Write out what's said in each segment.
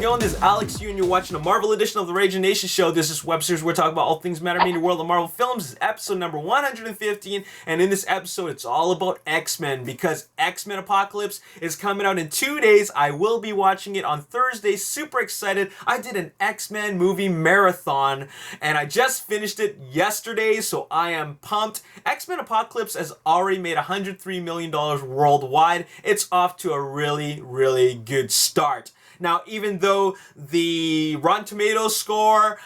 going? This is Alex Yu, and you're watching a Marvel edition of the Ragin Nation Show. This is web series where we're talking about all things matter in the world of Marvel films. This is episode number 115, and in this episode, it's all about X-Men, because X-Men Apocalypse is coming out in 2 days. I will be watching it on Thursday. Super excited. I did an X-Men movie marathon, and I just finished it yesterday, so I am pumped. X-Men Apocalypse has already made $103 million worldwide. It's off to a really, really good start. Now, even though the Rotten Tomatoes score,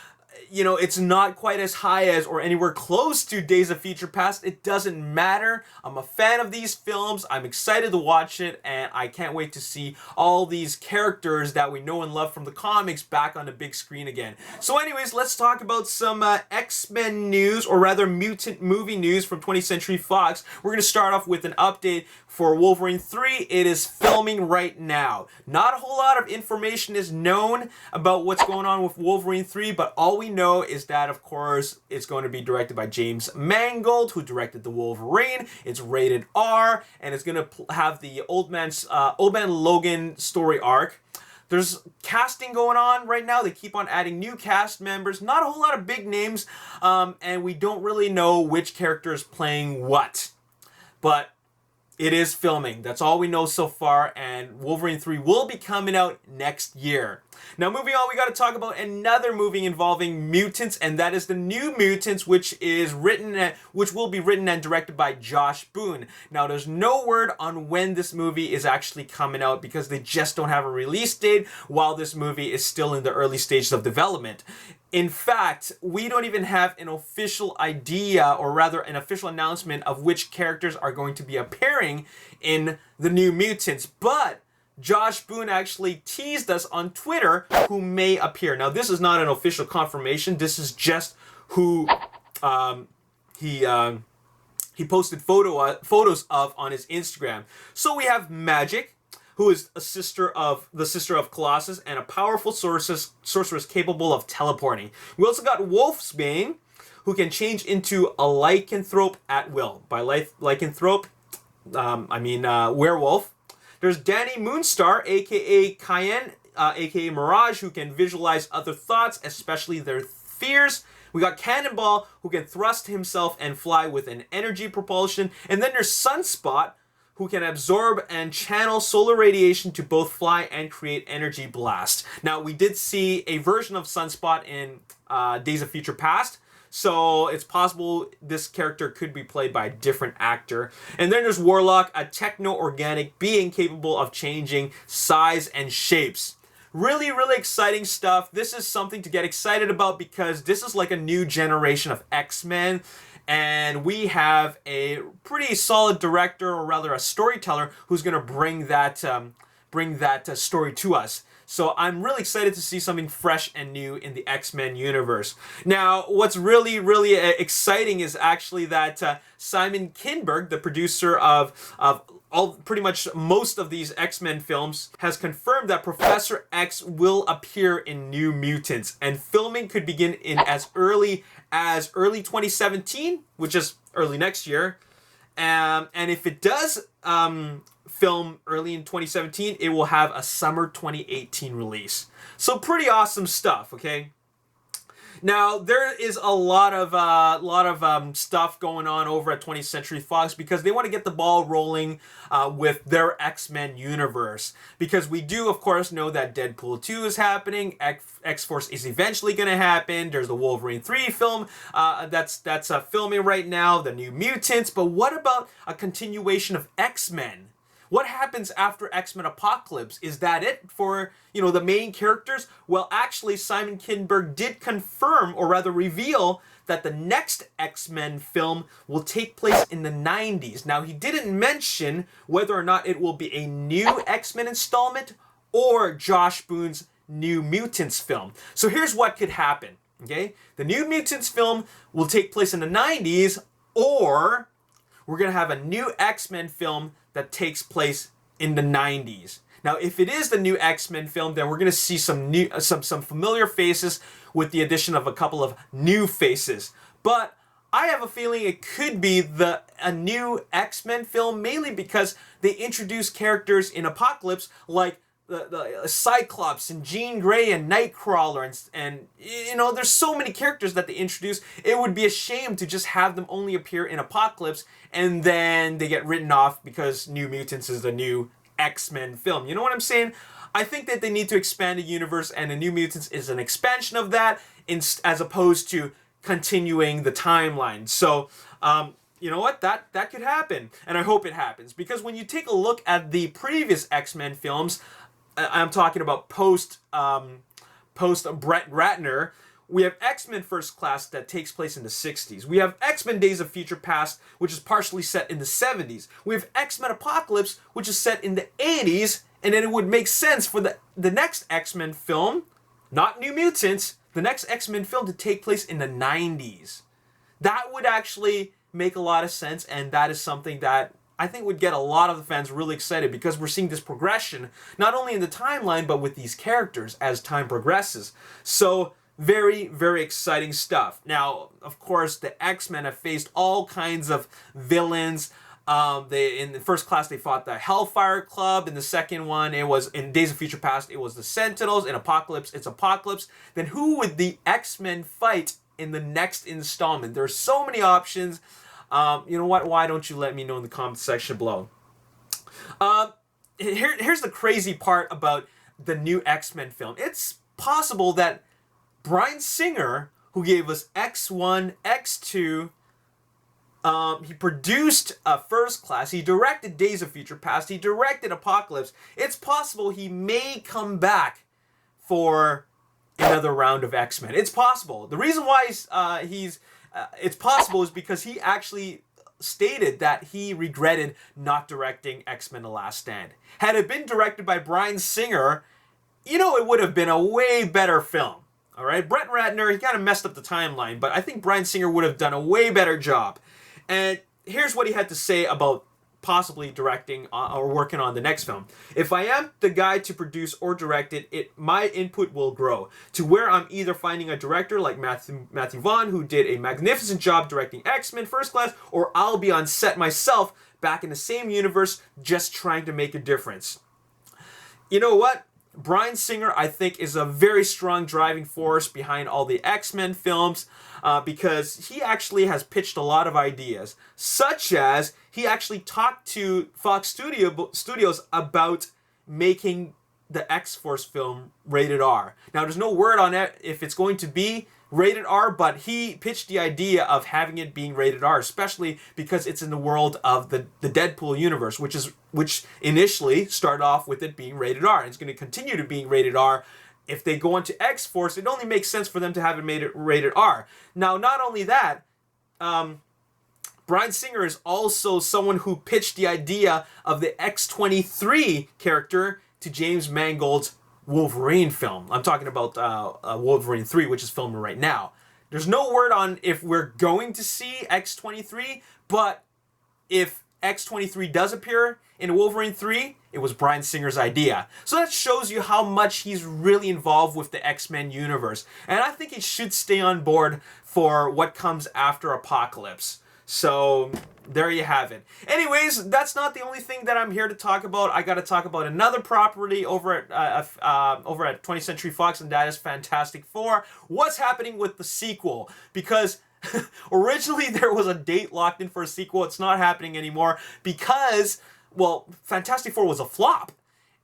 it's not quite as high as or anywhere close to Days of Future Past, it doesn't matter. I'm a fan of these films. I'm excited to watch it, and I can't wait to see all these characters that we know and love from the comics back on the big screen again. So anyways, let's talk about some X-Men news, or rather mutant movie news from 20th Century Fox. We're going to start off with an update for Wolverine 3. It is filming right now. Not a whole lot of information is known about what's going on with Wolverine 3, but all we know is that, of course, it's going to be directed by James Mangold, who directed the Wolverine. It's rated R, and it's going to have the Old Man Logan story arc. There's casting going on right now. They keep on adding new cast members. Not a whole lot of big names, and we don't really know which character is playing what. But it is filming. That's all we know so far, and Wolverine 3 will be coming out next year. Now, moving on, we got to talk about another movie involving mutants, and that is the New Mutants, which will be written and directed by Josh Boone. Now, there's no word on when this movie is actually coming out because they just don't have a release date while this movie is still in the early stages of development. In fact, we don't even have an official idea, or rather an official announcement of which characters are going to be appearing in the New Mutants, but Josh Boone actually teased us on Twitter who may appear. Now, this is not an official confirmation. This is just who he posted photos of on his Instagram. So we have Magic, who is the sister of Colossus and a powerful sorceress capable of teleporting. We also got Wolfsbane, who can change into a lycanthrope at will. By lycanthrope, I mean werewolf. There's Danny Moonstar, aka Cayenne, aka Mirage, who can visualize other thoughts, especially their fears. We got Cannonball, who can thrust himself and fly with an energy propulsion. And then there's Sunspot, who can absorb and channel solar radiation to both fly and create energy blast. Now, we did see a version of Sunspot in Days of Future Past, so it's possible this character could be played by a different actor. And then there's Warlock, a techno-organic being capable of changing size and shapes. Really, really exciting stuff. This is something to get excited about because this is like a new generation of X-Men. And we have a pretty solid director, or rather a storyteller, who's going to bring that story to us. So I'm really excited to see something fresh and new in the X-Men universe. Now, what's really, really exciting is actually that Simon Kinberg, the producer of pretty much most of these X-Men films, has confirmed that Professor X will appear in New Mutants, and filming could begin in as early 2017, which is early next year. And if it does film early in 2017, it will have a summer 2018 release. So pretty awesome stuff, okay? Now, there is a lot of stuff going on over at 20th Century Fox because they want to get the ball rolling with their X-Men universe. Because we do, of course, know that Deadpool 2 is happening, X-Force is eventually going to happen, there's the Wolverine 3 film that's filming right now, the New Mutants, but what about a continuation of X-Men? What happens after X-Men Apocalypse? Is that it for, the main characters? Well, actually, Simon Kinberg did confirm, or rather reveal, that the next X-Men film will take place in the 90s. Now, he didn't mention whether or not it will be a new X-Men installment or Josh Boone's New Mutants film. So here's what could happen, okay? The New Mutants film will take place in the 90s, or we're going to have a new X-Men film that takes place in the 90s. Now, if it is the new X-Men film, then we're going to see some familiar faces with the addition of a couple of new faces. But I have a feeling it could be a new X-Men film, mainly because they introduce characters in Apocalypse like the Cyclops and Jean Grey and Nightcrawler and you know, there's so many characters that they introduce. It would be a shame to just have them only appear in Apocalypse and then they get written off because New Mutants is the new X-Men film. You know what I'm saying? I think that they need to expand the universe, and the New Mutants is an expansion of that as opposed to continuing the timeline. So, you know what? That could happen, and I hope it happens, because when you take a look at the previous X-Men films, I'm talking about post Brett Ratner, we have X-Men First Class that takes place in the 60s. We have X-Men Days of Future Past, which is partially set in the 70s. We have X-Men Apocalypse, which is set in the 80s, and then it would make sense for the next X-Men film, not New Mutants, the next X-Men film to take place in the 90s. That would actually make a lot of sense, and that is something that I think would get a lot of the fans really excited, because we're seeing this progression, not only in the timeline, but with these characters as time progresses. So, very, very exciting stuff. Now, of course, the X-Men have faced all kinds of villains. In the First Class, they fought the Hellfire Club. In the second one, it was, in Days of Future Past, it was the Sentinels. In Apocalypse, it's Apocalypse. Then who would the X-Men fight in the next installment? There's so many options. You know what? Why don't you let me know in the comment section below? Here's the crazy part about the new X-Men film. It's possible that Bryan Singer, who gave us X1, X2, he produced First Class, he directed Days of Future Past, he directed Apocalypse. It's possible he may come back for another round of X-Men. It's possible. The reason why it's possible is because he actually stated that he regretted not directing X-Men The Last Stand. Had it been directed by Bryan Singer, you know, it would have been a way better film. All right, Brett Ratner, he kind of messed up the timeline, but I think Bryan Singer would have done a way better job. And here's what he had to say about possibly directing or working on the next film. If I am the guy to produce or direct it, my input will grow to where I'm either finding a director like Matthew Vaughn, who did a magnificent job directing X-Men First Class, or I'll be on set myself back in the same universe just trying to make a difference. You know what? Bryan Singer, I think, is a very strong driving force behind all the X-Men films, because he actually has pitched a lot of ideas, such as he actually talked to Fox Studios about making the X-Force film rated R. Now, there's no word on it if it's going to be rated R, but he pitched the idea of having it being rated R, especially because it's in the world of the Deadpool universe, which initially started off with it being rated R, and it's going to continue to being rated R. If they go into X-Force, it only makes sense for them to have it made it rated R. Now, not only that, Bryan Singer is also someone who pitched the idea of the X-23 character to James Mangold's Wolverine film. I'm talking about Wolverine 3, which is filming right now. There's no word on if we're going to see X-23, but if X-23 does appear in Wolverine 3, it was Bryan Singer's idea. So that shows you how much he's really involved with the X-Men universe. And I think he should stay on board for what comes after Apocalypse. So there you have it. Anyways, that's not the only thing that I'm here to talk about. I got to talk about another property over at 20th Century Fox, and that is Fantastic Four. What's happening with the sequel? Because originally there was a date locked in for a sequel. It's not happening anymore because, well, Fantastic Four was a flop.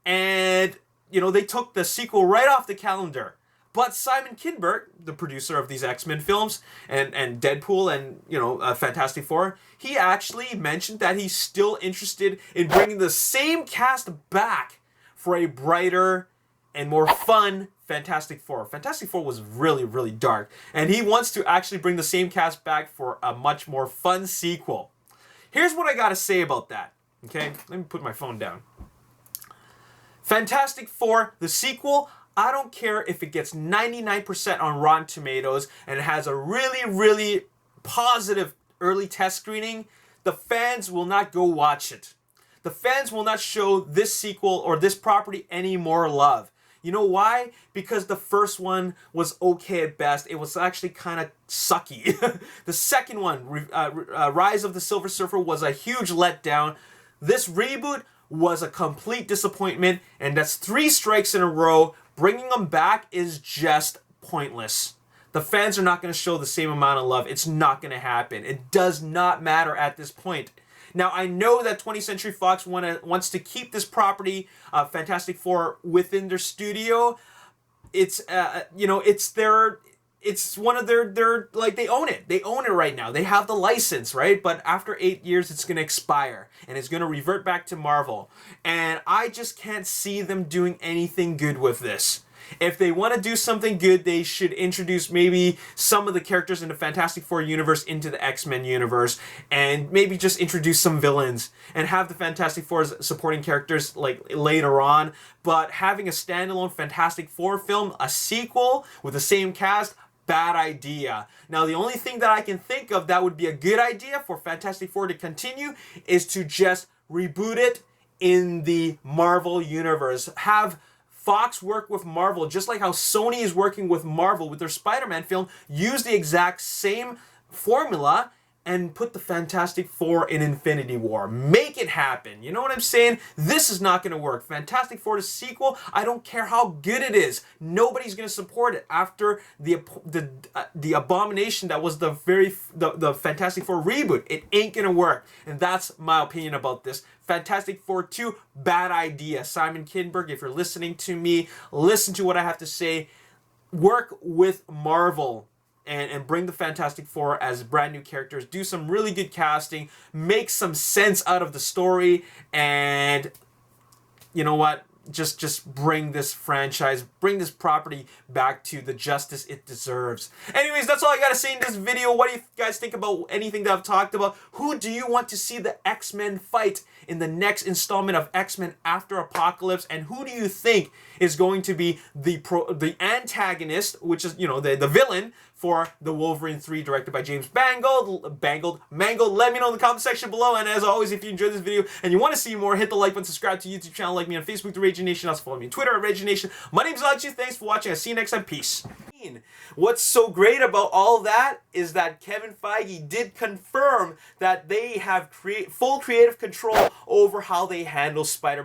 And, you know, they took the sequel right off the calendar. But Simon Kinberg, the producer of these X-Men films and Deadpool and, you know, Fantastic Four, he actually mentioned that he's still interested in bringing the same cast back for a brighter and more fun Fantastic Four. Fantastic Four was really, really dark, and he wants to actually bring the same cast back for a much more fun sequel. Here's what I gotta say about that, okay? Let me put my phone down. Fantastic Four, the sequel, I don't care if it gets 99% on Rotten Tomatoes and it has a really, really positive early test screening. The fans will not go watch it. The fans will not show this sequel or this property any more love. You know why? Because the first one was okay at best. It was actually kind of sucky. The second one, Rise of the Silver Surfer, was a huge letdown. This reboot, was a complete disappointment, and that's 3 strikes in a row. Bringing them back is just pointless. The fans are not going to show the same amount of love. It's not going to happen. It does not matter at this point. Now, I know that 20th Century Fox wants to keep this property, Fantastic Four, within their studio. It's, it's one of their, like, they own it. They own it right now. They have the license, right? But after 8 years, it's going to expire, and it's going to revert back to Marvel. And I just can't see them doing anything good with this. If they want to do something good, they should introduce maybe some of the characters in the Fantastic Four universe into the X-Men universe, and maybe just introduce some villains and have the Fantastic Four's supporting characters like later on. But having a standalone Fantastic Four film, a sequel with the same cast, bad idea. Now, the only thing that I can think of that would be a good idea for Fantastic Four to continue is to just reboot it in the Marvel universe. Have Fox work with Marvel, just like how Sony is working with Marvel with their Spider-Man film. Use the exact same formula and put the Fantastic Four in Infinity War. Make it happen. You know what I'm saying? This is not going to work. Fantastic Four, the sequel, I don't care how good it is. Nobody's going to support it after the abomination that was the Fantastic Four reboot. It ain't going to work. And that's my opinion about this. Fantastic Four 2, bad idea. Simon Kinberg, if you're listening to me, listen to what I have to say. Work with Marvel and bring the Fantastic Four as brand new characters. Do some really good casting. Make some sense out of the story. And you know what? Just bring this franchise, bring this property back to the justice it deserves. Anyways, that's all I gotta say in this video. What do you guys think about anything that I've talked about? Who do you want to see the X-Men fight in the next installment of X-Men After Apocalypse? And who do you think is going to be the antagonist, which is, you know, the villain for the Wolverine 3 directed by James Mangold? Let me know in the comment section below. And as always, if you enjoyed this video and you want to see more, hit the like button, subscribe to the YouTube channel, like me on Facebook, The Ragin Nation. Also follow me on Twitter at Ragin Nation. My name's Alex. Thanks for watching. I'll see you next time. Peace. What's so great about all that is that Kevin Feige did confirm that they have full creative control over how they handle Spider-Man.